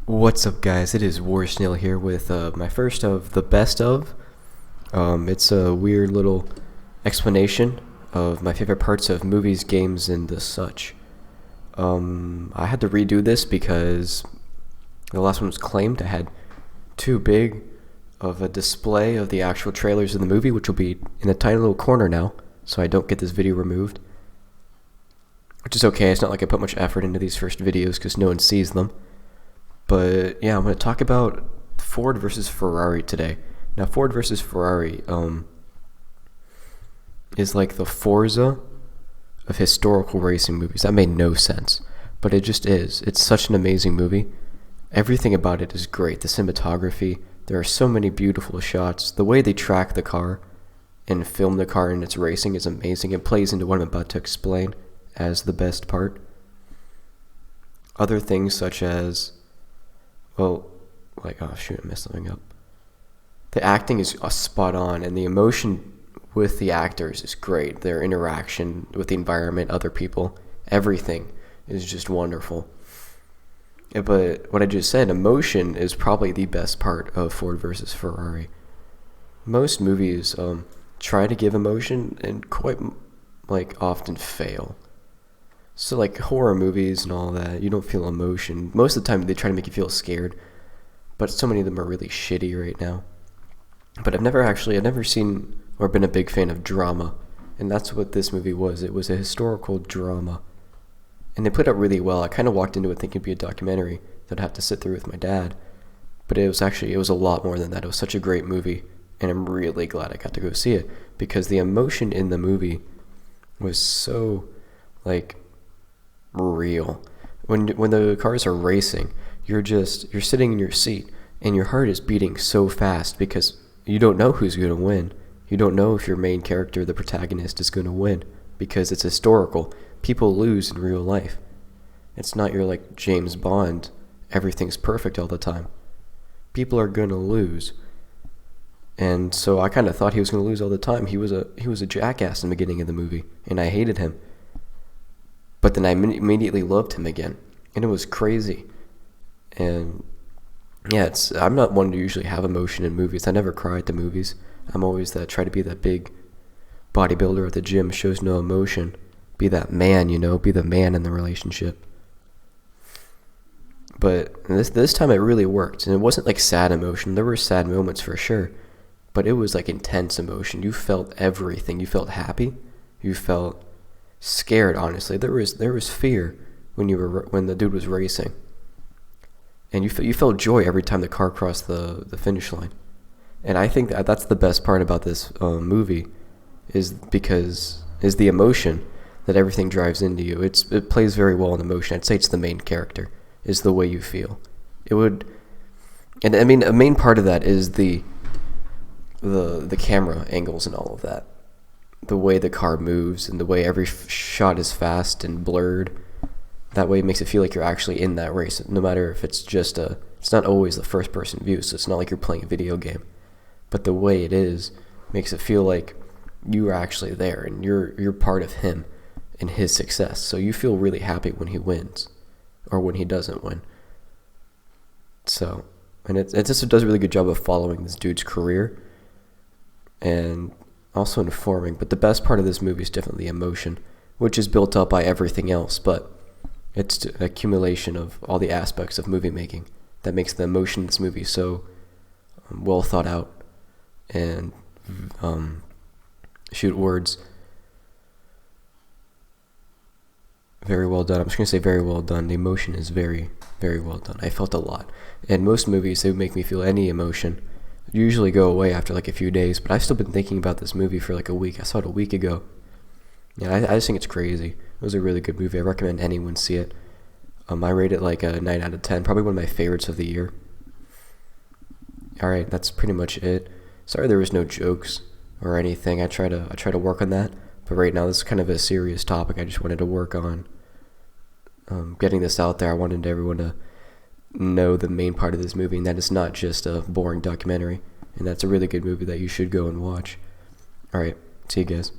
What's up, guys? It is Warsnail here with my first of the best of. It's a weird little explanation of my favorite parts of movies, games, and the such. I had to redo this because the last one was claimed. I had too big of a display of the actual trailers of the movie, which will be in a tiny little corner now, so I don't get this video removed. Which is okay. It's not like I put much effort into these first videos because no one sees them. But yeah, I'm going to talk about Ford versus Ferrari today. Now, Ford versus Ferrari is like the Forza of historical racing movies. That made no sense, but it just is. It's such an amazing movie. Everything about it is great. The cinematography, there are so many beautiful shots. The way they track the car and film the car in its racing is amazing. It plays into what I'm about to explain as the best part. Other things such as, oh shoot, I messed something up. The acting is spot on, and the emotion with the actors is great. Their interaction with the environment, other people, everything is just wonderful. But what I just said, emotion is probably the best part of Ford versus Ferrari. Most movies try to give emotion and quite often fail. So like horror movies and all that, you don't feel emotion. Most of the time they try to make you feel scared, but so many of them are really shitty right now. But I've never seen or been a big fan of drama, and that's what this movie was. It was a historical drama, and they put it up really well. I kind of walked into it thinking it'd be a documentary that I'd have to sit through with my dad, but it was a lot more than that. It was such a great movie, and I'm really glad I got to go see it because the emotion in the movie was so real. When the cars are racing, you're sitting in your seat and your heart is beating so fast because you don't know who's going to win. You don't know if your main character, the protagonist, is going to win because it's historical. People lose in real life. It's not your James Bond, everything's perfect all the time. People are going to lose. And so I kind of thought he was going to lose all the time. He was a jackass in the beginning of the movie, and I hated him. But then I immediately loved him again, and it was crazy. And yeah, I'm not one to usually have emotion in movies. I never cry at the movies. I'm always try to be that big bodybuilder at the gym, shows no emotion. Be that man, be the man in the relationship. But this time it really worked, and it wasn't sad emotion. There were sad moments for sure, but it was intense emotion. You felt everything. You felt happy. You felt scared. Honestly, there was fear when the dude was racing, and you felt joy every time the car crossed the finish line. And I think that's the best part about this movie, is the emotion that everything drives into you. It plays very well in emotion. I'd say it's the main character, is the way you feel. And I mean, a main part of that is the camera angles and all of that. The way the car moves and the way every shot is fast and blurred. That way it makes it feel like you're actually in that race, no matter if it's it's not always the first person view, so it's not like you're playing a video game. But the way it is makes it feel like you are actually there and you're part of him and his success. So you feel really happy when he wins or when he doesn't win. So, and it just does a really good job of following this dude's career and also informing. But the best part of this movie is definitely the emotion, which is built up by everything else, but it's an accumulation of all the aspects of movie making that makes the emotion in this movie so well thought out and very well done. I'm just going to say very well done. The emotion is very, very well done. I felt a lot. And most movies, they would make me feel any emotion. Usually go away after a few days, but I've still been thinking about this movie for a week. I saw it a week ago. Yeah, I just think it's crazy. It was a really good movie. I recommend anyone see it. I rate it a 9 out of 10. Probably one of my favorites of the year. Alright, that's pretty much it. Sorry there was no jokes or anything. I try to work on that. But right now this is kind of a serious topic. I just wanted to work on getting this out there. I wanted everyone to know the main part of this movie, and that it's not just a boring documentary. And that's a really good movie that you should go and watch. Alright, see you guys.